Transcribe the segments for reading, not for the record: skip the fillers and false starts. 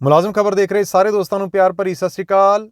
ਮੁਲਾਜ਼ਮ ਖਬਰ ਦੇਖ ਰਹੇ ਸਾਰੇ ਦੋਸਤਾਂ ਨੂੰ ਪਿਆਰ ਭਰੀ ਸਤਿ ਸ਼੍ਰੀ ਅਕਾਲ।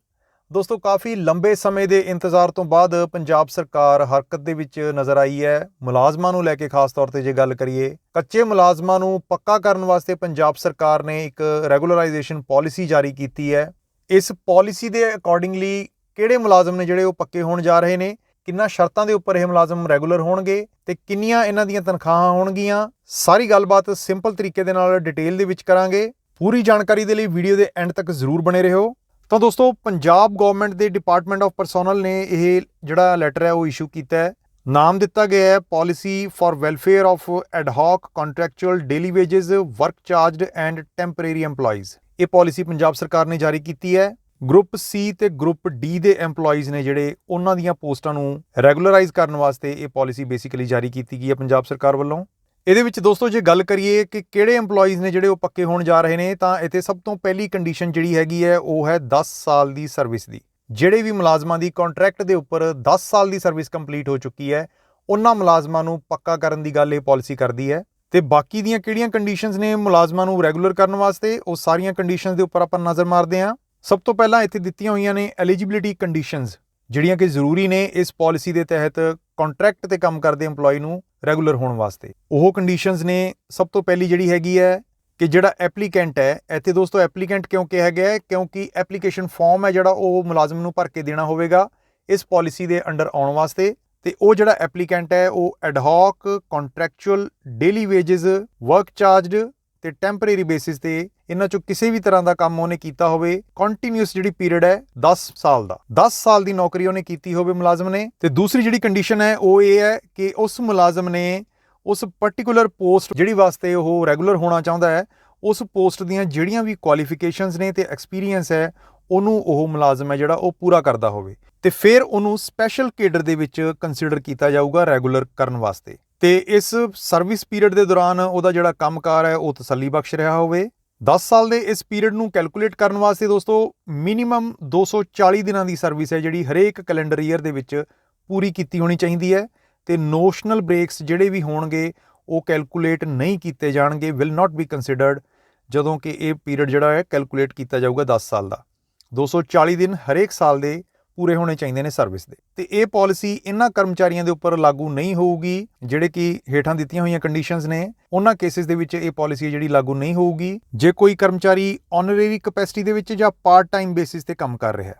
ਦੋਸਤੋ ਕਾਫੀ ਲੰਬੇ ਸਮੇਂ ਦੇ ਇੰਤਜ਼ਾਰ ਤੋਂ ਬਾਅਦ ਪੰਜਾਬ ਸਰਕਾਰ ਹਰਕਤ ਦੇ ਵਿੱਚ ਨਜ਼ਰ ਆਈ ਹੈ। ਮੁਲਾਜ਼ਮਾਂ ਨੂੰ ਲੈ ਕੇ ਖਾਸ ਤੌਰ ਤੇ ਜੇ ਗੱਲ ਕਰੀਏ, ਕੱਚੇ ਮੁਲਾਜ਼ਮਾਂ ਨੂੰ ਪੱਕਾ ਕਰਨ ਵਾਸਤੇ ਪੰਜਾਬ ਸਰਕਾਰ ਨੇ ਇੱਕ ਰੈਗੂਲਰਾਈਜੇਸ਼ਨ ਪਾਲਿਸੀ ਜਾਰੀ ਕੀਤੀ ਹੈ। ਇਸ ਪਾਲਿਸੀ ਦੇ ਅਕੋਰਡਿੰਗਲੀ ਕਿਹੜੇ ਮੁਲਾਜ਼ਮ ਨੇ ਜਿਹੜੇ ਉਹ ਪੱਕੇ ਹੋਣ ਜਾ ਰਹੇ ਨੇ, ਕਿੰਨਾ ਸ਼ਰਤਾਂ ਦੇ ਉੱਪਰ ਇਹ ਮੁਲਾਜ਼ਮ ਰੈਗੂਲਰ ਹੋਣਗੇ ਤੇ ਕਿੰਨੀਆਂ ਇਹਨਾਂ ਦੀਆਂ ਤਨਖਾਹਾਂ ਹੋਣਗੀਆਂ, ਸਾਰੀ ਗੱਲਬਾਤ ਸਿੰਪਲ ਤਰੀਕੇ ਦੇ ਨਾਲ ਡਿਟੇਲ ਦੇ ਵਿੱਚ ਕਰਾਂਗੇ। ਪੂਰੀ ਜਾਣਕਾਰੀ ਦੇ ਲਈ ਵੀਡੀਓ ਦੇ ਐਂਡ ਤੱਕ ਜ਼ਰੂਰ ਬਣੇ ਰਹੋ। ਤਾਂ ਦੋਸਤੋ, ਪੰਜਾਬ ਗਵਰਨਮੈਂਟ ਦੇ ਡਿਪਾਰਟਮੈਂਟ ਆਫ ਪਰਸੋਨਲ ਨੇ ਇਹ ਜਿਹੜਾ ਲੈਟਰ ਹੈ ਉਹ ਇਸ਼ੂ ਕੀਤਾ ਹੈ। ਨਾਮ ਦਿੱਤਾ ਗਿਆ ਹੈ policy for welfare of ad hoc contractual daily wages work charged and temporary EMPLOYEES। ਇਹ ਪਾਲਿਸੀ ਪੰਜਾਬ ਸਰਕਾਰ ਨੇ ਜਾਰੀ ਕੀਤੀ ਹੈ। ਗਰੁੱਪ ਸੀ ਤੇ ਗਰੁੱਪ ਡੀ ਦੇ EMPLOYEES ਨੇ ਜਿਹੜੇ ਉਹਨਾਂ ਦੀਆਂ ਪੋਸਟਾਂ ਨੂੰ ਰੈਗੂਲਰਾਈਜ਼ ਕਰਨ ਵਾਸਤੇ ਇਹ ਪਾਲਿਸੀ ਬੇਸਿਕਲੀ ਜਾਰੀ ਕੀਤੀ ਗਈ ਹੈ ਪੰਜਾਬ ਸਰਕਾਰ ਵੱਲੋਂ। ਇਹਦੇ ਵਿੱਚ ਦੋਸਤੋ ਜੇ ਗੱਲ ਕਰੀਏ ਕਿ ਕਿਹੜੇ EMPLOYEES ਨੇ ਜਿਹੜੇ ਉਹ ਪੱਕੇ ਹੋਣ ਜਾ ਰਹੇ ਨੇ, ਤਾਂ ਇੱਥੇ ਸਭ ਤੋਂ ਪਹਿਲੀ ਕੰਡੀਸ਼ਨ ਜਿਹੜੀ ਹੈਗੀ ਹੈ ਉਹ ਹੈ 10 ਸਾਲ ਦੀ ਸਰਵਿਸ ਦੀ। ਜਿਹੜੇ ਵੀ ਮੁਲਾਜ਼ਮਾਂ ਦੀ ਕੰਟਰੈਕਟ ਦੇ ਉੱਪਰ 10 ਸਾਲ ਦੀ ਸਰਵਿਸ ਕੰਪਲੀਟ ਹੋ ਚੁੱਕੀ ਹੈ, ਉਹਨਾਂ ਮੁਲਾਜ਼ਮਾਂ ਨੂੰ ਪੱਕਾ ਕਰਨ ਦੀ ਗੱਲ ਇਹ ਪਾਲਿਸੀ ਕਰਦੀ ਹੈ। ਤੇ ਬਾਕੀ ਦੀਆਂ ਕਿਹੜੀਆਂ ਕੰਡੀਸ਼ਨਸ ਨੇ ਮੁਲਾਜ਼ਮਾਂ ਨੂੰ ਰੈਗੂਲਰ ਕਰਨ ਵਾਸਤੇ, ਉਹ ਸਾਰੀਆਂ ਕੰਡੀਸ਼ਨਸ ਦੇ ਉੱਪਰ ਆਪਾਂ ਨਜ਼ਰ ਮਾਰਦੇ ਹਾਂ। ਸਭ ਤੋਂ ਪਹਿਲਾਂ ਇੱਥੇ ਦਿੱਤੀਆਂ ਹੋਈਆਂ ਨੇ ਐਲੀਜੀਬਿਲਿਟੀ ਕੰਡੀਸ਼ਨਸ, ਜਿਹੜੀਆਂ ਕਿ ਜ਼ਰੂਰੀ ਨੇ ਇਸ ਪਾਲਿਸੀ ਦੇ ਤਹਿਤ ਕੰਟਰੈਕਟ ਤੇ ਕੰਮ ਕਰਦੇ EMPLOYE ਨੂੰ ਰੈਗੂਲਰ ਹੋਣ ਵਾਸਤੇ। ਉਹ ਕੰਡੀਸ਼ਨਸ ਨੇ, ਸਭ ਤੋਂ ਪਹਿਲੀ ਜਿਹੜੀ ਹੈਗੀ ਹੈ ਕਿ ਜਿਹੜਾ ਐਪਲੀਕੈਂਟ ਹੈ, ਇੱਥੇ ਦੋਸਤੋ ਐਪਲੀਕੈਂਟ ਕਿਉਂ ਕਿਹਾ ਗਿਆ ਹੈ, ਕਿਉਂਕਿ ਐਪਲੀਕੇਸ਼ਨ ਫਾਰਮ ਹੈ ਜਿਹੜਾ ਉਹ ਮੁਲਾਜ਼ਮ ਨੂੰ ਭਰ ਕੇ ਦੇਣਾ ਹੋਵੇਗਾ ਇਸ ਪਾਲਿਸੀ ਦੇ ਅੰਡਰ ਆਉਣ ਵਾਸਤੇ। ਤੇ ਉਹ ਜਿਹੜਾ ਐਪਲੀਕੈਂਟ ਹੈ ਉਹ ਐਡਹੌਕ contractual daily wages work charged ਤੇ ਟੈਂਪਰੇਰੀ ਬੇਸਿਸ ਤੇ ਇਹਨਾਂ ਚੋਂ ਕਿਸੇ ਵੀ ਤਰ੍ਹਾਂ ਦਾ ਕੰਮ ਉਹਨੇ ਕੀਤਾ ਹੋਵੇ, ਕੰਟੀਨਿਊਸ ਜਿਹੜੀ ਪੀਰੀਅਡ ਹੈ 10 ਸਾਲ ਦਾ, 10 ਸਾਲ ਦੀ ਨੌਕਰੀ ਉਹਨੇ ਕੀਤੀ ਹੋਵੇ ਮੁਲਾਜ਼ਮ ਨੇ। ਤੇ ਦੂਸਰੀ ਜਿਹੜੀ ਕੰਡੀਸ਼ਨ ਹੈ ਉਹ ਇਹ ਹੈ ਕਿ ਉਸ ਮੁਲਾਜ਼ਮ ਨੇ ਉਸ ਪਰਟੀਕੂਲਰ ਪੋਸਟ ਜਿਹੜੀ ਵਾਸਤੇ ਉਹ ਰੈਗੂਲਰ ਹੋਣਾ ਚਾਹੁੰਦਾ ਹੈ, ਉਸ ਪੋਸਟ ਦੀਆਂ ਜਿਹੜੀਆਂ ਵੀ ਕੁਆਲੀਫਿਕੇਸ਼ਨਸ ਨੇ ਤੇ ਐਕਸਪੀਰੀਅੰਸ ਹੈ, ਉਹਨੂੰ ਉਹ ਮੁਲਾਜ਼ਮ ਹੈ ਜਿਹੜਾ ਉਹ ਪੂਰਾ ਕਰਦਾ ਹੋਵੇ, ਤੇ ਫਿਰ ਉਹਨੂੰ ਸਪੈਸ਼ਲ ਕੇਡਰ ਦੇ ਵਿੱਚ ਕੰਸੀਡਰ ਕੀਤਾ ਜਾਊਗਾ ਰੈਗੂਲਰ ਕਰਨ ਵਾਸਤੇ। ਤੇ ਇਸ ਸਰਵਿਸ ਪੀਰੀਅਡ ਦੇ ਦੌਰਾਨ ਉਹਦਾ ਜਿਹੜਾ ਕੰਮਕਾਰ ਹੈ ਉਹ ਤਸੱਲੀ ਬਖਸ਼ ਰਿਹਾ ਹੋਵੇ। 10 ਸਾਲ ਦੇ ਇਸ ਪੀਰੀਅਡ ਨੂੰ ਕੈਲਕੂਲੇਟ ਕਰਨ ਵਾਸਤੇ ਦੋਸਤੋ ਮਿਨੀਮਮ 240 ਦਿਨਾਂ ਦੀ ਸਰਵਿਸ ਹੈ ਜਿਹੜੀ ਹਰੇਕ ਕੈਲੰਡਰ ਈਅਰ ਦੇ ਵਿੱਚ ਪੂਰੀ ਕੀਤੀ ਹੋਣੀ ਚਾਹੀਦੀ ਹੈ। ਤੇ ਨੋਸ਼ਨਲ ਬ੍ਰੇਕਸ ਜਿਹੜੇ ਵੀ ਹੋਣਗੇ ਉਹ ਕੈਲਕੂਲੇਟ ਨਹੀਂ ਕੀਤੇ ਜਾਣਗੇ, ਵਿਲ ਨਾਟ ਬੀ ਕੰਸੀਡਰਡ, ਜਦੋਂ ਕਿ ਇਹ ਪੀਰੀਅਡ ਜਿਹੜਾ ਹੈ ਕੈਲਕੂਲੇਟ ਕੀਤਾ ਜਾਊਗਾ 10 ਸਾਲ ਦਾ। 240 ਦਿਨ ਹਰੇਕ ਸਾਲ ਦੇ ਪੂਰੇ ਹੋਣੇ ਚਾਹੀਦੇ ਨੇ ਸਰਵਿਸ ਦੇ। ਤੇ ਇਹ ਪਾਲਿਸੀ ਇਹਨਾਂ ਕਰਮਚਾਰੀਆਂ ਦੇ ਉੱਪਰ ਲਾਗੂ ਨਹੀਂ ਹੋਊਗੀ ਜਿਹੜੇ ਕਿ ਹੇਠਾਂ ਦਿੱਤੀਆਂ ਹੋਈਆਂ ਕੰਡੀਸ਼ਨਸ ਨੇ। ਉਹਨਾਂ ਕੇਸਿਸ ਦੇ ਵਿੱਚ ਇਹ ਪਾਲਿਸੀ ਜਿਹੜੀ ਲਾਗੂ ਨਹੀਂ ਹੋਊਗੀ ਜੇ ਕੋਈ ਕਰਮਚਾਰੀ ਆਨਰੇਰੀ ਕਪੈਸਿਟੀ ਦੇ ਵਿੱਚ ਜਾਂ ਪਾਰਟ ਟਾਈਮ ਬੇਸਿਸ ਤੇ ਕੰਮ ਕਰ ਰਿਹਾ,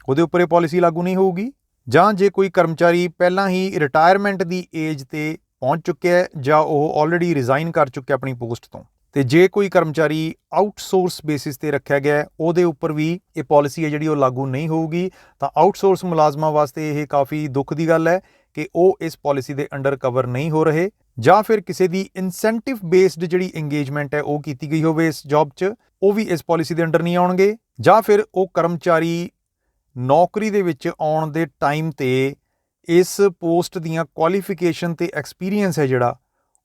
ਉਹਦੇ ਉੱਪਰ ਇਹ ਪਾਲਿਸੀ ਲਾਗੂ ਨਹੀਂ ਹੋਊਗੀ। ਜਾਂ ਜੇ ਕੋਈ ਕਰਮਚਾਰੀ ਪਹਿਲਾਂ ਹੀ ਰਿਟਾਇਰਮੈਂਟ ਦੀ ਏਜ ਤੇ ਪਹੁੰਚ ਚੁੱਕਿਆ ਹੈ ਜਾਂ ਉਹ ਆਲਰੇਡੀ ਰਿਜ਼ਾਈਨ ਕਰ ਚੁੱਕਿਆ ਆਪਣੀ ਪੋਸਟ ਤੋਂ, ਤੇ ਜੇ ਕੋਈ ਕਰਮਚਾਰੀ ਆਊਟਸੋਰਸ ਬੇਸਿਸ ਤੇ ਰੱਖਿਆ ਗਿਆ, ਉਹਦੇ ਉੱਪਰ ਵੀ ਇਹ ਪਾਲਿਸੀ ਹੈ ਜਿਹੜੀ ਉਹ ਲਾਗੂ ਨਹੀਂ ਹੋਊਗੀ। ਤਾਂ ਆਊਟਸੋਰਸ ਮੁਲਾਜ਼ਮਾਂ ਵਾਸਤੇ ਇਹ ਕਾਫੀ ਦੁੱਖ ਦੀ ਗੱਲ ਹੈ ਕਿ ਉਹ ਇਸ ਪਾਲਿਸੀ ਦੇ ਅੰਡਰ ਕਵਰ ਨਹੀਂ ਹੋ ਰਹੇ, ਜਾਂ ਫਿਰ ਕਿਸੇ ਦੀ ਇਨਸੈਂਟਿਵ ਬੇਸਡ ਜਿਹੜੀ ਇੰਗੇਜਮੈਂਟ ਹੈ ਉਹ ਕੀਤੀ ਗਈ ਹੋਵੇ ਇਸ ਜੌਬ 'ਚ, ਉਹ ਵੀ ਇਸ ਪਾਲਿਸੀ ਦੇ ਅੰਡਰ ਨਹੀਂ ਆਉਣਗੇ। ਜਾਂ ਫਿਰ ਉਹ ਕਰਮਚਾਰੀ ਨੌਕਰੀ ਦੇ ਵਿੱਚ ਆਉਣ ਦੇ ਟਾਈਮ ਤੇ ਇਸ ਪੋਸਟ ਦੀਆਂ ਕੁਆਲੀਫਿਕੇਸ਼ਨ ਤੇ ਐਕਸਪੀਰੀਅੰਸ ਹੈ ਜਿਹੜਾ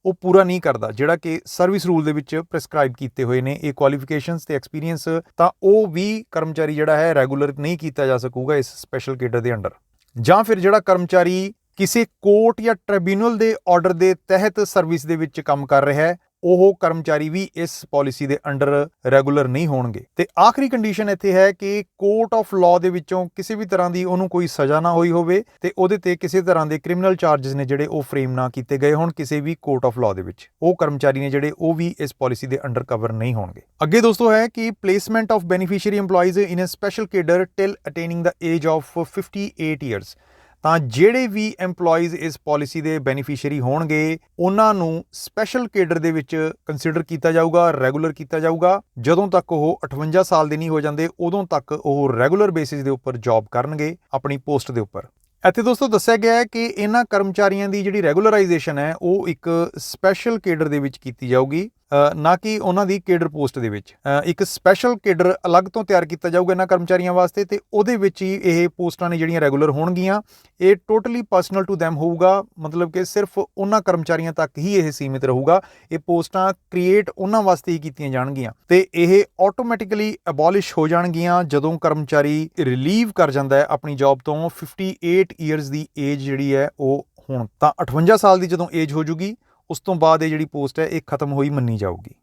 ਉਹ ਪੂਰਾ ਨਹੀਂ ਕਰਦਾ, ਜਿਹੜਾ ਕਿ ਸਰਵਿਸ ਰੂਲ ਦੇ ਵਿੱਚ ਪ੍ਰੈਸਕ੍ਰਾਈਬ ਕੀਤੇ ਹੋਏ ਨੇ ਇਹ ਕੁਆਲੀਫਿਕੇਸ਼ਨਸ ਤੇ ਐਕਸਪੀਰੀਅੰਸ, ਤਾਂ ਉਹ ਵੀ ਕਰਮਚਾਰੀ ਜਿਹੜਾ ਹੈ ਰੈਗੂਲਰ ਨਹੀਂ ਕੀਤਾ ਜਾ ਸਕੂਗਾ ਇਸ ਸਪੈਸ਼ਲ ਕੇਡਰ ਦੇ ਅੰਡਰ। ਜਾਂ ਫਿਰ ਜਿਹੜਾ ਕਰਮਚਾਰੀ ਕਿਸੇ ਕੋਰਟ ਜਾਂ ਟ੍ਰਿਬਿਊਨਲ ਦੇ ਆਰਡਰ ਦੇ ਤਹਿਤ ਸਰਵਿਸ ਦੇ ਵਿੱਚ ਕੰਮ ਕਰ ਰਿਹਾ ਹੈ, ਉਹ ਕਰਮਚਾਰੀ ਵੀ ਇਸ ਪਾਲਿਸੀ ਦੇ ਅੰਡਰ ਰੈਗੂਲਰ ਨਹੀਂ ਹੋਣਗੇ। ਤੇ ਆਖਰੀ ਕੰਡੀਸ਼ਨ ਇੱਥੇ ਹੈ ਕਿ ਕੋਰਟ ਆਫ ਲਾਅ ਦੇ ਵਿੱਚੋਂ ਕਿਸੇ ਵੀ ਤਰ੍ਹਾਂ ਦੀ ਉਹਨੂੰ ਕੋਈ ਸਜ਼ਾ ਨਾ ਹੋਈ ਹੋਵੇ ਤੇ ਉਹਦੇ ਤੇ ਕਿਸੇ ਤਰ੍ਹਾਂ ਦੇ ਕ੍ਰਿਮੀਨਲ ਚਾਰजेस ਨੇ ਜਿਹੜੇ ਉਹ ਫਰੇਮ ਨਾ ਕੀਤੇ ਗਏ ਹੋਣ ਕਿਸੇ ਵੀ ਕੋਰਟ ਆਫ ਲਾਅ ਦੇ ਵਿੱਚ, ਉਹ ਕਰਮਚਾਰੀ ਨੇ ਜਿਹੜੇ ਉਹ ਵੀ ਇਸ ਪਾਲਿਸੀ ਦੇ ਅੰਡਰ ਕਵਰ ਨਹੀਂ ਹੋਣਗੇ। ਅੱਗੇ ਦੋਸਤੋ ਹੈ ਕਿ placement of beneficiary EMPLOYEES in a special cadre till attaining the age of 58 years. ਤਾਂ ਜਿਹੜੇ ਵੀ EMPLOYEES ਇਸ ਪਾਲਿਸੀ ਦੇ ਬੈਨੀਫੀਸ਼ੀਅਰੀ ਹੋਣਗੇ, ਉਹਨਾਂ ਨੂੰ ਸਪੈਸ਼ਲ ਕੇਡਰ ਦੇ ਵਿੱਚ ਕੰਸੀਡਰ ਕੀਤਾ ਜਾਊਗਾ, ਰੈਗੂਲਰ ਕੀਤਾ ਜਾਊਗਾ। ਜਦੋਂ ਤੱਕ ਉਹ 58 ਸਾਲ ਦੇ ਨਹੀਂ ਹੋ ਜਾਂਦੇ, ਉਦੋਂ ਤੱਕ ਉਹ ਰੈਗੂਲਰ ਬੇਸਿਸ ਦੇ ਉੱਪਰ ਜੌਬ ਕਰਨਗੇ ਆਪਣੀ ਪੋਸਟ ਦੇ ਉੱਪਰ। ਇੱਥੇ ਦੋਸਤੋ ਦੱਸਿਆ ਗਿਆ ਹੈ ਕਿ ਇਹਨਾਂ ਕਰਮਚਾਰੀਆਂ ਦੀ ਜਿਹੜੀ ਰੈਗੂਲਰਾਈਜੇਸ਼ਨ ਹੈ ਉਹ ਇੱਕ ਸਪੈਸ਼ਲ ਕੇਡਰ ਦੇ ਵਿੱਚ ਕੀਤੀ ਜਾਊਗੀ, ਨਾ ਕਿ ਉਹਨਾਂ ਦੀ ਕੇਡਰ ਪੋਸਟ ਦੇ ਵਿੱਚ। ਇੱਕ ਸਪੈਸ਼ਲ ਕੇਡਰ ਅਲੱਗ ਤੋਂ ਤਿਆਰ ਕੀਤਾ ਜਾਊਗਾ ਇਹਨਾਂ ਕਰਮਚਾਰੀਆਂ ਵਾਸਤੇ, ਤੇ ਉਹਦੇ ਵਿੱਚ ਹੀ ਇਹ ਪੋਸਟਾਂ ਨੇ ਜਿਹੜੀਆਂ ਰੈਗੂਲਰ ਹੋਣਗੀਆਂ। ਇਹ ਟੋਟਲੀ ਪਰਸਨਲ ਟੂ ਦੈਮ ਹੋਊਗਾ, ਮਤਲਬ ਕਿ ਸਿਰਫ ਉਹਨਾਂ ਕਰਮਚਾਰੀਆਂ ਤੱਕ ਹੀ ਇਹ ਸੀਮਿਤ ਰਹੂਗਾ। ਇਹ ਪੋਸਟਾਂ ਕ੍ਰੀਏਟ ਉਹਨਾਂ ਵਾਸਤੇ ਹੀ ਕੀਤੀਆਂ ਜਾਣਗੀਆਂ ਤੇ ਇਹ ਆਟੋਮੈਟਿਕਲੀ ਅਬੋਲਿਸ਼ ਹੋ ਜਾਣਗੀਆਂ ਜਦੋਂ ਕਰਮਚਾਰੀ ਰਿਲੀਵ ਕਰ ਜਾਂਦਾ ਹੈ ਆਪਣੀ ਜੌਬ ਤੋਂ 58 ਈਅਰਸ ਦੀ ਏਜ ਜਿਹੜੀ ਹੈ ਉਹ ਹੁਣ। ਤਾਂ 58 ਸਾਲ ਦੀ ਜਦੋਂ ਏਜ ਹੋ ਜੂਗੀ, ਉਸ ਤੋਂ ਬਾਅਦ ਇਹ ਜਿਹੜੀ ਪੋਸਟ ਹੈ ਇਹ ਖਤਮ ਹੋਈ ਮੰਨੀ ਜਾਊਗੀ।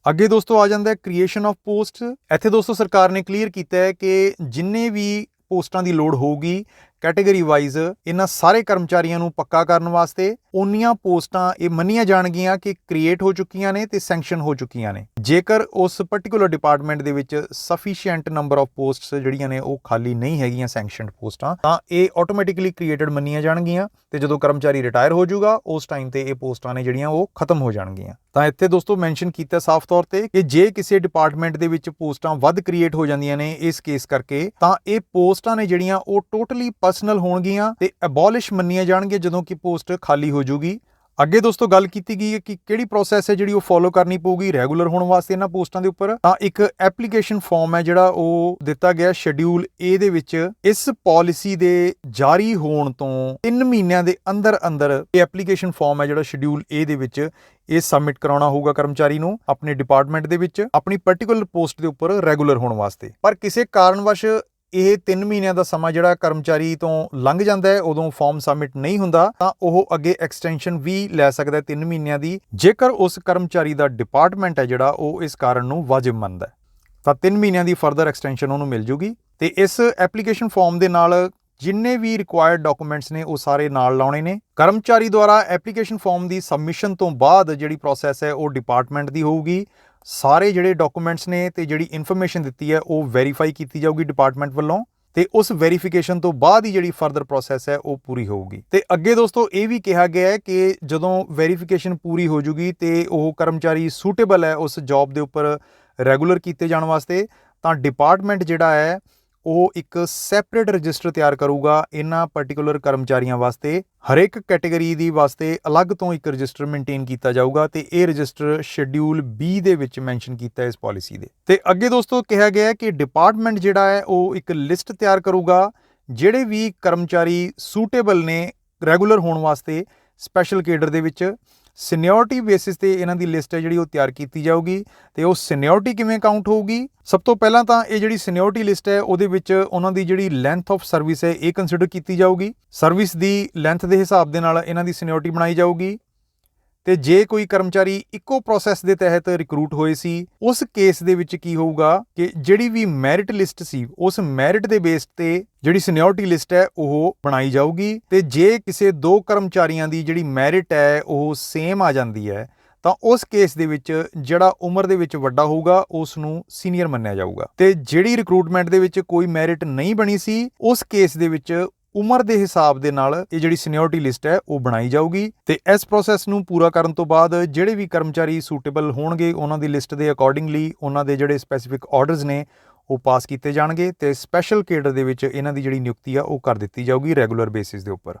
ਅੱਗੇ ਦੋਸਤੋ ਆ ਜਾਂਦਾ ਹੈ ਕ੍ਰੀਏਸ਼ਨ ਆਫ ਪੋਸਟ। ਇੱਥੇ ਦੋਸਤੋ ਸਰਕਾਰ ਨੇ ਕਲੀਅਰ ਕੀਤਾ ਹੈ ਕਿ ਜਿੰਨੇ ਵੀ ਪੋਸਟਾਂ ਦੀ ਲੋੜ ਹੋਊਗੀ ਕੈਟੇਗਰੀ ਵਾਈਜ਼ ਇਹਨਾਂ ਸਾਰੇ ਕਰਮਚਾਰੀਆਂ ਨੂੰ ਪੱਕਾ ਕਰਨ ਵਾਸਤੇ ਉਨੀਆਂ ਪੋਸਟਾਂ ਇਹ ਮੰਨੀਆਂ ਜਾਣਗੀਆਂ ਕਿ ਕ੍ਰੀਏਟ ਹੋ ਚੁੱਕੀਆਂ ਨੇ ਤੇ ਸੈਂਕਸ਼ਨ ਹੋ ਚੁੱਕੀਆਂ ਨੇ। ਜੇਕਰ ਉਸ ਪਾਰਟਿਕੂਲਰ ਡਿਪਾਰਟਮੈਂਟ ਦੇ ਵਿੱਚ ਸਫੀਸ਼ੀਐਂਟ ਨੰਬਰ ਆਫ ਪੋਸਟਸ ਜਿਹੜੀਆਂ ਨੇ ਉਹ ਖਾਲੀ ਨਹੀਂ ਹੈਗੀਆਂ ਸੈਂਕਸ਼ਨਡ ਪੋਸਟਾਂ, ਤਾਂ ਇਹ ਆਟੋਮੈਟਿਕਲੀ ਕ੍ਰੀਏਟਡ ਮੰਨੀਆਂ ਜਾਣਗੀਆਂ ਤੇ ਜਦੋਂ ਕਰਮਚਾਰੀ ਰਿਟਾਇਰ ਹੋ ਜਾਊਗਾ ਉਸ ਟਾਈਮ ਤੇ ਇਹ ਪੋਸਟਾਂ ਨੇ ਜਿਹੜੀਆਂ ਉਹ ਖਤਮ ਹੋ ਜਾਣਗੀਆਂ। ਤਾਂ ਇੱਥੇ ਦੋਸਤੋ ਮੈਂਸ਼ਨ ਕੀਤਾ ਸਾਫ਼ ਤੌਰ ਤੇ ਕਿ ਜੇ ਕਿਸੇ ਡਿਪਾਰਟਮੈਂਟ ਦੇ ਵਿੱਚ ਪੋਸਟਾਂ ਵੱਧ ਕ੍ਰੀਏਟ ਹੋ ਜਾਂਦੀਆਂ ਨੇ ਇਸ ਕੇਸ ਕਰਕੇ, ਤਾਂ ਇਹ ਪੋਸਟਾਂ ਨੇ ਜਿਹੜੀਆਂ ਉਹ ਟੋਟਲੀ ਪਰਸਨਲ ਹੋਣਗੀਆਂ ਤੇ ਐਬੋਲਿਸ਼ ਮੰਨੀਆਂ ਜਾਣਗੀਆਂ ਜਦੋਂ ਕਿ ਪੋਸਟ ਖਾਲੀ ਹੋ ਜੂਗੀ। ਅੱਗੇ ਦੋਸਤੋ ਗੱਲ ਕੀਤੀ ਗਈ ਹੈ ਕਿ ਕਿਹੜੀ ਪ੍ਰੋਸੈਸ ਹੈ ਜਿਹੜੀ ਉਹ ਫੋਲੋ ਕਰਨੀ ਪਊਗੀ ਰੈਗੂਲਰ ਹੋਣ ਵਾਸਤੇ ਇਹਨਾਂ ਪੋਸਟਾਂ ਦੇ ਉੱਪਰ। ਤਾਂ ਇੱਕ ਐਪਲੀਕੇਸ਼ਨ ਫਾਰਮ ਹੈ ਜਿਹੜਾ ਉਹ ਦਿੱਤਾ ਗਿਆ ਸ਼ੈਡਿਊਲ ਏ ਦੇ ਵਿੱਚ। ਇਸ ਪਾਲਿਸੀ ਦੇ ਜਾਰੀ ਹੋਣ ਤੋਂ 3 ਮਹੀਨਿਆਂ ਦੇ ਅੰਦਰ ਅੰਦਰ ਇਹ ਐਪਲੀਕੇਸ਼ਨ ਫਾਰਮ ਹੈ ਜਿਹੜਾ ਸ਼ੈਡਿਊਲ ਏ ਦੇ ਵਿੱਚ ਇਹ ਸਬਮਿਟ ਕਰਾਉਣਾ ਹੋਊਗਾ ਕਰਮਚਾਰੀ ਨੂੰ ਆਪਣੇ ਡਿਪਾਰਟਮੈਂਟ ਦੇ ਵਿੱਚ ਆਪਣੀ ਪਾਰਟਿਕੂਲਰ ਪੋਸਟ ਦੇ ਉੱਪਰ ਰੈਗੂਲਰ ਹੋਣ ਵਾਸਤੇ। ਪਰ ਕਿਸੇ ਕਾਰਨਵਸ਼ ਇਹ 3 ਮਹੀਨਿਆਂ ਦਾ ਸਮਾਂ ਜਿਹੜਾ ਕਰਮਚਾਰੀ ਤੋਂ ਲੰਘ ਜਾਂਦਾ ਹੈ ਉਦੋਂ ਫਾਰਮ ਸਬਮਿਟ ਨਹੀਂ ਹੁੰਦਾ, ਤਾਂ ਉਹ ਅੱਗੇ ਐਕਸਟੈਂਸ਼ਨ ਵੀ ਲੈ ਸਕਦਾ ਹੈ 3 ਮਹੀਨਿਆਂ ਦੀ, ਜੇਕਰ ਉਸ ਕਰਮਚਾਰੀ ਦਾ ਡਿਪਾਰਟਮੈਂਟ ਹੈ ਜਿਹੜਾ ਉਹ ਇਸ ਕਾਰਨ ਨੂੰ ਵਾਜਿਬ ਮੰਨਦਾ ਹੈ ਤਾਂ 3 ਮਹੀਨਿਆਂ ਦੀ ਫਰਦਰ ਐਕਸਟੈਂਸ਼ਨ ਉਹਨੂੰ ਮਿਲ ਜੂਗੀ। ਤੇ ਇਸ ਐਪਲੀਕੇਸ਼ਨ ਫਾਰਮ ਦੇ ਨਾਲ ਜਿੰਨੇ ਵੀ ਰਿਕੁਆਇਰਡ ਡਾਕੂਮੈਂਟਸ ਨੇ ਉਹ ਸਾਰੇ ਨਾਲ ਲਾਉਣੇ ਨੇ। ਕਰਮਚਾਰੀ ਦੁਆਰਾ ਐਪਲੀਕੇਸ਼ਨ ਫਾਰਮ ਦੀ ਸਬਮਿਸ਼ਨ ਤੋਂ ਬਾਅਦ ਜਿਹੜੀ ਪ੍ਰੋਸੈਸ ਹੈ ਉਹ ਡਿਪਾਰਟਮੈਂਟ ਦੀ ਹੋਊਗੀ। ਸਾਰੇ ਜਿਹੜੇ ਡਾਕੂਮੈਂਟਸ ਨੇ ਤੇ ਜਿਹੜੀ ਇਨਫੋਰਮੇਸ਼ਨ ਦਿੱਤੀ ਹੈ ਉਹ ਵੈਰੀਫਾਈ ਕੀਤੀ ਜਾਊਗੀ ਡਿਪਾਰਟਮੈਂਟ ਵੱਲੋਂ ਤੇ ਉਸ ਵੈਰੀਫਿਕੇਸ਼ਨ ਤੋਂ ਬਾਅਦ ਹੀ ਜਿਹੜੀ ਫਰਦਰ ਪ੍ਰੋਸੈਸ ਹੈ ਉਹ ਪੂਰੀ ਹੋਊਗੀ। ਤੇ ਅੱਗੇ ਦੋਸਤੋ ਇਹ ਵੀ ਕਿਹਾ ਗਿਆ ਹੈ ਕਿ ਜਦੋਂ ਵੈਰੀਫਿਕੇਸ਼ਨ ਪੂਰੀ ਹੋ ਜੂਗੀ ਤੇ ਉਹ ਕਰਮਚਾਰੀ ਸੂਟੇਬਲ ਹੈ ਉਸ ਜੌਬ ਦੇ ਉੱਪਰ ਰੈਗੂਲਰ ਕੀਤੇ ਜਾਣ ਵਾਸਤੇ, ਤਾਂ ਡਿਪਾਰਟਮੈਂਟ ਜਿਹੜਾ ਹੈ ਉਹ ਇੱਕ ਸੈਪਰੇਟ ਰਜਿਸਟਰ ਤਿਆਰ ਕਰੂਗਾ ਇਹਨਾਂ ਪਾਰਟਿਕੂਲਰ ਕਰਮਚਾਰੀਆਂ ਵਾਸਤੇ। ਹਰੇਕ ਕੈਟੇਗਰੀ ਦੀ ਵਾਸਤੇ ਅਲੱਗ ਤੋਂ ਇੱਕ ਰਜਿਸਟਰ ਮੇਨਟੇਨ ਕੀਤਾ ਜਾਊਗਾ ਤੇ ਇਹ ਰਜਿਸਟਰ ਸ਼ੈਡਿਊਲ ਬੀ ਦੇ ਵਿੱਚ ਮੈਂਸ਼ਨ ਕੀਤਾ ਇਸ ਪਾਲਿਸੀ ਦੇ। ਤੇ ਅੱਗੇ ਦੋਸਤੋ ਕਿਹਾ ਗਿਆ ਹੈ ਕਿ ਡਿਪਾਰਟਮੈਂਟ ਜਿਹੜਾ ਹੈ ਉਹ ਇੱਕ ਲਿਸਟ ਤਿਆਰ ਕਰੂਗਾ ਜਿਹੜੇ ਵੀ ਕਰਮਚਾਰੀ ਸੂਟੇਬਲ ਨੇ ਰੈਗੂਲਰ ਹੋਣ ਵਾਸਤੇ ਸਪੈਸ਼ਲ ਕੇਡਰ ਦੇ ਵਿੱਚ। ਸੀਨੀਅਰਟੀ ਬੇਸਿਸ ਤੇ ਇਹਨਾਂ ਦੀ ਲਿਸਟ ਹੈ ਜਿਹੜੀ ਉਹ ਤਿਆਰ ਕੀਤੀ ਜਾਊਗੀ। ਤੇ ਉਹ ਸੀਨੀਅਰਟੀ ਕਿਵੇਂ ਕਾਊਂਟ ਹੋਊਗੀ? ਸਭ ਤੋਂ ਪਹਿਲਾਂ ਤਾਂ ਇਹ ਜਿਹੜੀ ਸੀਨੀਅਰਟੀ ਲਿਸਟ ਹੈ ਉਹਦੇ ਵਿੱਚ ਉਹਨਾਂ ਦੀ ਜਿਹੜੀ ਲੈਂਥ ਆਫ ਸਰਵਿਸ ਹੈ ਇਹ ਕੰਸੀਡਰ ਕੀਤੀ ਜਾਊਗੀ। ਸਰਵਿਸ ਦੀ ਲੈਂਥ ਦੇ ਹਿਸਾਬ ਦੇ ਨਾਲ ਇਹਨਾਂ ਦੀ ਸੀਨੀਅਰਟੀ ਬਣਾਈ ਜਾਊਗੀ। ਤੇ ਜੇ ਕੋਈ ਕਰਮਚਾਰੀ ਇੱਕੋ ਪ੍ਰੋਸੈਸ ਦੇ ਤਹਿਤ ਰਿਕਰੂਟ ਹੋਏ ਸੀ ਉਸ ਕੇਸ ਦੇ ਵਿੱਚ ਕੀ ਹੋਊਗਾ ਕਿ ਜਿਹੜੀ ਵੀ ਮੈਰਿਟ ਲਿਸਟ ਸੀ ਉਸ ਮੈਰਿਟ ਦੇ ਬੇਸ ਤੇ ਜਿਹੜੀ ਸੀਨੀਅਰਟੀ ਲਿਸਟ ਹੈ ਉਹ ਬਣਾਈ ਜਾਊਗੀ। ਤੇ ਜੇ ਕਿਸੇ 2 ਕਰਮਚਾਰੀਆਂ ਦੀ ਜਿਹੜੀ ਮੈਰਿਟ ਹੈ ਉਹ ਸੇਮ ਆ ਜਾਂਦੀ ਹੈ ਤਾਂ ਉਸ ਕੇਸ ਦੇ ਵਿੱਚ ਜਿਹੜਾ ਉਮਰ ਦੇ ਵਿੱਚ ਵੱਡਾ ਹੋਊਗਾ ਉਸ ਨੂੰ ਸੀਨੀਅਰ ਮੰਨਿਆ ਜਾਊਗਾ। ਤੇ ਜਿਹੜੀ ਰਿਕਰੂਟਮੈਂਟ ਦੇ ਵਿੱਚ ਕੋਈ ਮੈਰਿਟ ਨਹੀਂ ਬਣੀ ਸੀ ਉਸ ਕੇਸ ਦੇ ਵਿੱਚ ਉਮਰ ਦੇ ਹਿਸਾਬ ਦੇ ਨਾਲ ਇਹ ਜਿਹੜੀ ਸੀਨੀਅਰਟੀ ਲਿਸਟ ਹੈ ਉਹ ਬਣਾਈ ਜਾਊਗੀ। ਤੇ ਇਸ ਪ੍ਰੋਸੈਸ ਨੂੰ ਪੂਰਾ ਕਰਨ ਤੋਂ ਬਾਅਦ ਜਿਹੜੇ ਵੀ ਕਰਮਚਾਰੀ ਸੂਟੇਬਲ ਹੋਣਗੇ ਉਹਨਾਂ ਦੀ ਲਿਸਟ ਦੇ ਅਕੋਰਡਿੰਗਲੀ ਉਹਨਾਂ ਦੇ ਜਿਹੜੇ ਸਪੈਸੀਫਿਕ ਆਰਡਰਸ ਨੇ ਉਹ ਪਾਸ ਕੀਤੇ ਜਾਣਗੇ ਤੇ ਸਪੈਸ਼ਲ ਕੇਡਰ ਦੇ ਵਿੱਚ ਇਹਨਾਂ ਦੀ ਜਿਹੜੀ ਨਿਯੁਕਤੀ ਆ ਉਹ ਕਰ ਦਿੱਤੀ ਜਾਊਗੀ ਰੈਗੂਲਰ ਬੇਸਿਸ ਦੇ ਉੱਪਰ।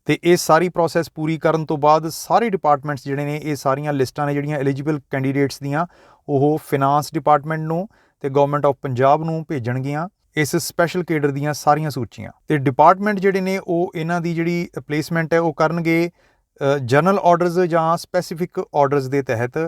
ਤੇ ਇਹ ਸਾਰੀ ਪ੍ਰੋਸੈਸ ਪੂਰੀ ਕਰਨ ਤੋਂ ਬਾਅਦ ਸਾਰੇ ਡਿਪਾਰਟਮੈਂਟਸ ਜਿਹੜੇ ਨੇ ਇਹ ਸਾਰੀਆਂ ਲਿਸਟਾਂ ਨੇ ਜਿਹੜੀਆਂ ਐਲੀਜੀਬਲ ਕੈਂਡੀਡੇਟਸ ਦੀਆਂ ਉਹ ਫਿਨਾਂਸ ਡਿਪਾਰਟਮੈਂਟ ਨੂੰ ਤੇ ਗਵਰਨਮੈਂਟ ਆਫ ਪੰਜਾਬ ਨੂੰ ਭੇਜਣਗੀਆਂ ਇਸ ਸਪੈਸ਼ਲ ਕੇਡਰ ਦੀਆਂ ਸਾਰੀਆਂ ਸੂਚੀਆਂ। ਤੇ ਡਿਪਾਰਟਮੈਂਟ ਜਿਹੜੇ ਨੇ ਉਹ ਇਹਨਾਂ ਦੀ ਜਿਹੜੀ ਪਲੇਸਮੈਂਟ ਹੈ ਉਹ ਕਰਨਗੇ ਜਨਰਲ ਆਰਡਰਸ ਜਾਂ ਸਪੈਸੀਫਿਕ ਆਰਡਰਸ ਦੇ ਤਹਿਤ।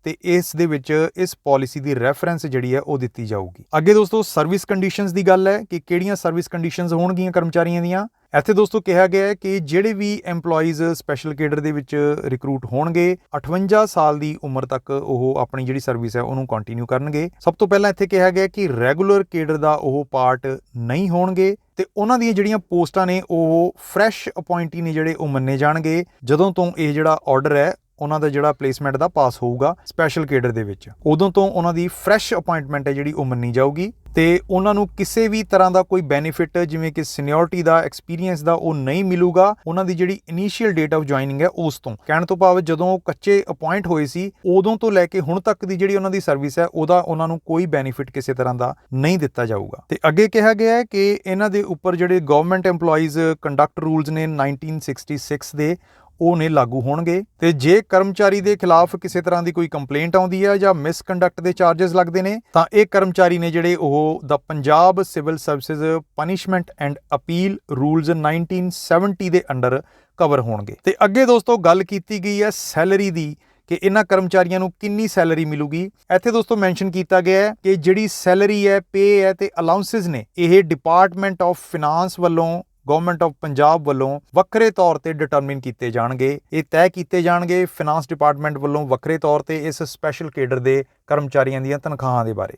ਤੇ ਇਸ ਦੇ ਵਿੱਚ ਇਸ ਪਾਲਿਸੀ ਦੀ ਰੈਫਰੈਂਸ ਜਿਹੜੀ ਹੈ ਉਹ ਦਿੱਤੀ ਜਾਊਗੀ। ਅੱਗੇ ਦੋਸਤੋ ਸਰਵਿਸ ਕੰਡੀਸ਼ਨਸ ਦੀ ਗੱਲ ਹੈ ਕਿ ਕਿਹੜੀਆਂ ਸਰਵਿਸ ਕੰਡੀਸ਼ਨਸ ਹੋਣਗੀਆਂ ਕਰਮਚਾਰੀਆਂ ਦੀਆਂ। ਇੱਥੇ ਦੋਸਤੋ ਕਿਹਾ ਗਿਆ ਹੈ ਕਿ ਜਿਹੜੇ ਵੀ EMPLOYEES ਸਪੈਸ਼ਲ ਕੇਡਰ ਦੇ ਵਿੱਚ ਰਿਕਰੂਟ ਹੋਣਗੇ 58 ਸਾਲ ਦੀ ਉਮਰ ਤੱਕ ਉਹ ਆਪਣੀ ਜਿਹੜੀ ਸਰਵਿਸ ਹੈ ਉਹਨੂੰ ਕੰਟੀਨਿਊ ਕਰਨਗੇ। ਸਭ ਤੋਂ ਪਹਿਲਾਂ ਇੱਥੇ ਕਿਹਾ ਗਿਆ ਕਿ ਰੈਗੂਲਰ ਕੇਡਰ ਦਾ ਉਹ ਪਾਰਟ ਨਹੀਂ ਹੋਣਗੇ ਤੇ ਉਹਨਾਂ ਦੀਆਂ ਜਿਹੜੀਆਂ ਪੋਸਟਾਂ ਨੇ ਉਹ ਫਰੈਸ਼ ਅਪਾਇੰਟੀ ਨੇ ਜਿਹੜੇ ਉਹ ਮੰਨੇ ਜਾਣਗੇ ਜਦੋਂ ਤੋਂ ਇਹ ਜਿਹੜਾ ਆਰਡਰ ਹੈ ਉਹਨਾਂ ਦਾ ਜਿਹੜਾ ਪਲੇਸਮੈਂਟ ਦਾ ਪਾਸ ਹੋਊਗਾ ਸਪੈਸ਼ਲ ਕੇਡਰ ਦੇ ਵਿੱਚ, ਉਦੋਂ ਤੋਂ ਉਹਨਾਂ ਦੀ ਫਰੈਸ਼ ਅਪਾਇੰਟਮੈਂਟ ਹੈ ਜਿਹੜੀ ਉਹ ਮੰਨੀ ਜਾਊਗੀ। ਤੇ ਉਹਨਾਂ ਨੂੰ ਕਿਸੇ ਵੀ ਤਰ੍ਹਾਂ ਦਾ ਕੋਈ ਬੈਨੀਫਿਟ ਜਿਵੇਂ ਕਿ ਸੀਨੀਅਰਟੀ ਦਾ ਐਕਸਪੀਰੀਅੰਸ ਦਾ ਉਹ ਨਹੀਂ ਮਿਲੂਗਾ ਉਹਨਾਂ ਦੀ ਜਿਹੜੀ ਇਨੀਸ਼ੀਅਲ ਡੇਟ ਆਫ ਜੁਆਇਨਿੰਗ ਹੈ ਉਸ ਤੋਂ। ਕਹਿਣ ਤੋਂ ਭਾਵ ਜਦੋਂ ਉਹ ਕੱਚੇ ਅਪਾਇੰਟ ਹੋਏ ਸੀ ਉਦੋਂ ਤੋਂ ਲੈ ਕੇ ਹੁਣ ਤੱਕ ਦੀ ਜਿਹੜੀ ਉਹਨਾਂ ਦੀ ਸਰਵਿਸ ਹੈ ਉਹਦਾ ਉਹਨਾਂ ਨੂੰ ਕੋਈ ਬੈਨੀਫਿਟ ਕਿਸੇ ਤਰ੍ਹਾਂ ਦਾ ਨਹੀਂ ਦਿੱਤਾ ਜਾਊਗਾ। ਤੇ ਅੱਗੇ ਕਿਹਾ ਗਿਆ ਹੈ ਕਿ ਇਹਨਾਂ ਦੇ ਉੱਪਰ ਜਿਹੜੇ ਗਵਰਨਮੈਂਟ EMPLOYEES ਕੰਡਕਟ ਰੂਲਸ ਨੇ 1966 ਦੇ ਉਹ ਨੇ ਲਾਗੂ ਹੋਣਗੇ। ਤੇ ਜੇ ਕਰਮਚਾਰੀ ਦੇ ਖਿਲਾਫ ਕਿਸੇ ਤਰ੍ਹਾਂ ਦੀ ਕੋਈ ਕੰਪਲੇਂਟ ਆਉਂਦੀ ਹੈ ਜਾਂ ਮਿਸਕੰਡਕਟ ਦੇ ਚਾਰजेस ਲੱਗਦੇ ਨੇ ਤਾਂ ਇਹ ਕਰਮਚਾਰੀ ਨੇ ਜਿਹੜੇ ਉਹ ਦਾ Punjab civil services punishment and appeal rules 1970 ਦੇ ਅੰਡਰ ਕਵਰ ਹੋਣਗੇ। ਤੇ ਅੱਗੇ ਦੋਸਤੋ ਗੱਲ ਕੀਤੀ ਗਈ ਹੈ ਸੈਲਰੀ ਦੀ ਕਿ ਇਹਨਾਂ ਕਰਮਚਾਰੀਆਂ ਨੂੰ ਕਿੰਨੀ ਸੈਲਰੀ ਮਿਲੂਗੀ। ਇੱਥੇ ਦੋਸਤੋ ਮੈਂਸ਼ਨ ਕੀਤਾ ਗਿਆ ਹੈ ਕਿ ਜਿਹੜੀ ਸੈਲਰੀ ਹੈ, ਪੇ ਹੈ ਤੇ ਅਲਾਉਂਸਸ ਨੇ ਇਹ ਡਿਪਾਰਟਮੈਂਟ ਆਫ ਫਿਨਾਂਸ ਵੱਲੋਂ ਗਵਰਨਮੈਂਟ ਆਫ ਪੰਜਾਬ ਵੱਲੋਂ ਵੱਖਰੇ ਤੌਰ ਤੇ ਡਿਟਰਮਿਨ ਕੀਤੇ ਜਾਣਗੇ। ਇਹ ਤੈਅ ਕੀਤੇ ਜਾਣਗੇ ਫਿਨਾਂਸ ਡਿਪਾਰਟਮੈਂਟ ਵੱਲੋਂ ਵੱਖਰੇ ਤੌਰ ਤੇ ਇਸ ਸਪੈਸ਼ਲ ਕੇਡਰ ਦੇ ਕਰਮਚਾਰੀਆਂ ਦੀਆਂ ਤਨਖਾਹਾਂ ਦੇ ਬਾਰੇ।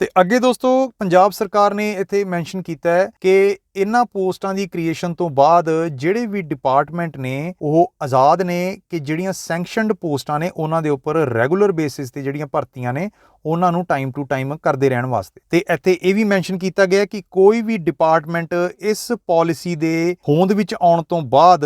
ਤੇ ਅੱਗੇ ਦੋਸਤੋ ਪੰਜਾਬ ਸਰਕਾਰ ਨੇ ਇੱਥੇ ਮੈਂਸ਼ਨ ਕੀਤਾ ਹੈ ਕਿ ਇਹਨਾਂ ਪੋਸਟਾਂ ਦੀ ਕ੍ਰੀਏਸ਼ਨ ਤੋਂ ਬਾਅਦ ਜਿਹੜੇ ਵੀ ਡਿਪਾਰਟਮੈਂਟ ਨੇ ਉਹ ਆਜ਼ਾਦ ਨੇ ਕਿ ਜਿਹੜੀਆਂ ਸੈਂਕਸ਼ਨਡ ਪੋਸਟਾਂ ਨੇ ਉਹਨਾਂ ਦੇ ਉੱਪਰ ਰੈਗੂਲਰ ਬੇਸਿਸ ਤੇ ਜਿਹੜੀਆਂ ਭਰਤੀਆਂ ਨੇ ਉਹਨਾਂ ਨੂੰ ਟਾਈਮ ਟੂ ਟਾਈਮ ਕਰਦੇ ਰਹਿਣ ਵਾਸਤੇ। ਤੇ ਇੱਥੇ ਇਹ ਵੀ ਮੈਂਸ਼ਨ ਕੀਤਾ ਗਿਆ ਕਿ ਕੋਈ ਵੀ ਡਿਪਾਰਟਮੈਂਟ ਇਸ ਪਾਲਿਸੀ ਦੇ ਹੋਂਦ ਵਿੱਚ ਆਉਣ ਤੋਂ ਬਾਅਦ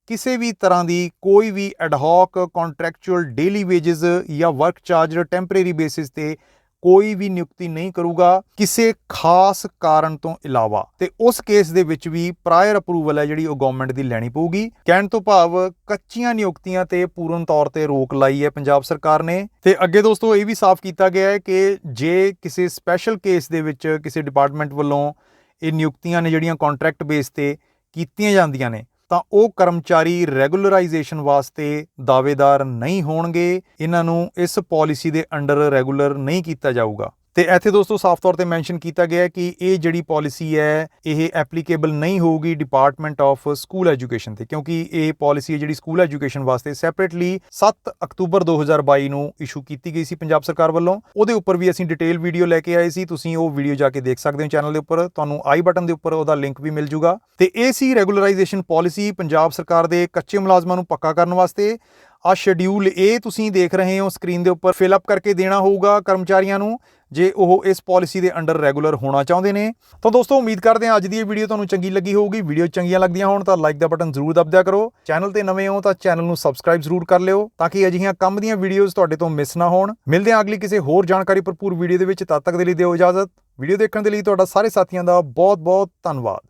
ਕਿਸੇ ਵੀ ਤਰ੍ਹਾਂ ਦੀ ਕੋਈ ਵੀ ਐਡਹੌਕ ਕੰਟਰੈਕਚੁਅਲ ਡੇਲੀ ਵੇਜਸ ਜਾਂ ਵਰਕ ਚਾਰਜ ਟੈਂਪਰੇਰੀ ਬੇਸਿਸ ਤੇ ਕੋਈ ਵੀ ਨਿਯੁਕਤੀ ਨਹੀਂ ਕਰੂਗਾ ਕਿਸੇ ਖਾਸ ਕਾਰਨ ਤੋਂ ਇਲਾਵਾ। ਤੇ ਉਸ ਕੇਸ ਦੇ ਵਿੱਚ ਵੀ ਪ੍ਰਾਇਰ ਅਪਰੂਵਲ ਹੈ ਜਿਹੜੀ ਉਹ ਗਵਰਨਮੈਂਟ ਦੀ ਲੈਣੀ ਪਊਗੀ। ਕਹਿਣ ਤੋਂ ਭਾਵ ਕੱਚੀਆਂ ਨਿਯੁਕਤੀਆਂ ਤੇ ਪੂਰਨ ਤੌਰ ਤੇ ਰੋਕ ਲਾਈ ਹੈ ਪੰਜਾਬ ਸਰਕਾਰ ਨੇ। ਤੇ ਅੱਗੇ ਦੋਸਤੋ ਇਹ ਵੀ ਸਾਫ਼ ਕੀਤਾ ਗਿਆ ਹੈ ਕਿ ਜੇ ਕਿਸੇ ਸਪੈਸ਼ਲ ਕੇਸ ਦੇ ਵਿੱਚ ਕਿਸੇ ਡਿਪਾਰਟਮੈਂਟ ਵੱਲੋਂ ਇਹ ਨਿਯੁਕਤੀਆਂ ਨੇ ਜਿਹੜੀਆਂ ਕੰਟਰੈਕਟ ਬੇਸ ਤੇ ਕੀਤੀਆਂ ਜਾਂਦੀਆਂ ਨੇ ਤਾਂ ਉਹ ਕਰਮਚਾਰੀ ਰੈਗੂਲਰਾਈਜੇਸ਼ਨ ਵਾਸਤੇ ਦਾਅਵੇਦਾਰ ਨਹੀਂ ਹੋਣਗੇ। ਇਹਨਾਂ ਨੂੰ ਇਸ ਪਾਲਿਸੀ ਦੇ ਅੰਡਰ ਰੈਗੂਲਰ ਨਹੀਂ ਕੀਤਾ ਜਾਊਗਾ। ਤੇ ਇੱਥੇ ਦੋਸਤੋ ਸਾਫ਼ ਤੌਰ ਤੇ ਮੈਂਸ਼ਨ ਕੀਤਾ ਗਿਆ ਹੈ ਕਿ ਇਹ ਜਿਹੜੀ ਪਾਲਿਸੀ ਹੈ ਇਹ ਐਪਲੀਕੇਬਲ ਨਹੀਂ ਹੋਊਗੀ ਡਿਪਾਰਟਮੈਂਟ ਆਫ ਸਕੂਲ ਐਜੂਕੇਸ਼ਨ ਤੇ, ਕਿਉਂਕਿ ਇਹ ਪਾਲਿਸੀ ਹੈ ਜਿਹੜੀ ਸਕੂਲ ਐਜੂਕੇਸ਼ਨ ਵਾਸਤੇ ਸੈਪਰੇਟਲੀ 7 ਅਕਤੂਬਰ 2022 ਨੂੰ ਇਸ਼ੂ ਕੀਤੀ ਗਈ ਸੀ ਪੰਜਾਬ ਸਰਕਾਰ ਵੱਲੋਂ। ਉਹਦੇ ਉੱਪਰ ਵੀ ਅਸੀਂ ਡਿਟੇਲ ਵੀਡੀਓ ਲੈ ਕੇ ਆਏ ਸੀ, ਤੁਸੀਂ ਉਹ ਵੀਡੀਓ ਜਾ ਕੇ ਦੇਖ ਸਕਦੇ ਹੋ ਚੈਨਲ ਦੇ ਉੱਪਰ, ਤੁਹਾਨੂੰ ਆਈ ਬਟਨ ਦੇ ਉੱਪਰ ਉਹਦਾ ਲਿੰਕ ਵੀ ਮਿਲ ਜੂਗਾ। ਤੇ ਇਹ ਸੀ ਰੈਗੂਲਰਾਈਜੇਸ਼ਨ ਪਾਲਿਸੀ ਪੰਜਾਬ ਸਰਕਾਰ ਦੇ ਕੱਚੇ ਮੁਲਾਜ਼ਮਾਂ ਨੂੰ ਪੱਕਾ ਕਰਨ ਵਾਸਤੇ। ਆ ਸ਼ੈਡਿਊਲ ਇਹ ਤੁਸੀਂ ਦੇਖ ਰਹੇ ਹੋ ਸਕਰੀਨ ਦੇ ਉੱਪਰ, ਫਿਲ ਅਪ ਕਰਕੇ ਦੇਣਾ ਹੋਊਗਾ ਕਰਮਚਾਰੀਆਂ ਨੂੰ ਜੇ ਉਹ ਇਸ ਪਾਲਿਸੀ ਦੇ ਅੰਡਰ ਰੈਗੂਲਰ ਹੋਣਾ ਚਾਹੁੰਦੇ ਨੇ। ਤਾਂ ਦੋਸਤੋ ਉਮੀਦ ਕਰਦੇ ਹਾਂ ਅੱਜ ਦੀ ਇਹ ਵੀਡੀਓ ਤੁਹਾਨੂੰ ਚੰਗੀ ਲੱਗੀ ਹੋਊਗੀ। ਵੀਡੀਓ ਚੰਗੀਆਂ ਲੱਗਦੀਆਂ ਹੋਣ ਤਾਂ ਲਾਈਕ ਦਾ ਬਟਨ ਜ਼ਰੂਰ ਦਬ ਦਿਆ ਕਰੋ। ਚੈਨਲ ਤੇ ਨਵੇਂ ਹੋ ਤਾਂ ਚੈਨਲ ਨੂੰ ਸਬਸਕ੍ਰਾਈਬ ਜ਼ਰੂਰ ਕਰ ਲਿਓ ਤਾਂ ਕਿ ਅਜਿਹੀਆਂ ਕੰਮ ਦੀਆਂ ਵੀਡੀਓਜ਼ ਤੁਹਾਡੇ ਤੋਂ ਮਿਸ ਨਾ ਹੋਣ। ਮਿਲਦੇ ਹਾਂ ਅਗਲੀ ਕਿਸੇ ਹੋਰ ਜਾਣਕਾਰੀ ਭਰਪੂਰ ਵੀਡੀਓ ਦੇ ਵਿੱਚ, ਤਦ ਤੱਕ ਦੇ ਲਈ ਦਿਓ ਇਜਾਜ਼ਤ। ਵੀਡੀਓ ਦੇਖਣ ਦੇ ਲਈ ਤੁਹਾਡਾ ਸਾਰੇ ਸਾਥੀਆਂ ਦਾ ਬਹੁਤ ਬਹੁਤ ਧੰਨਵਾਦ।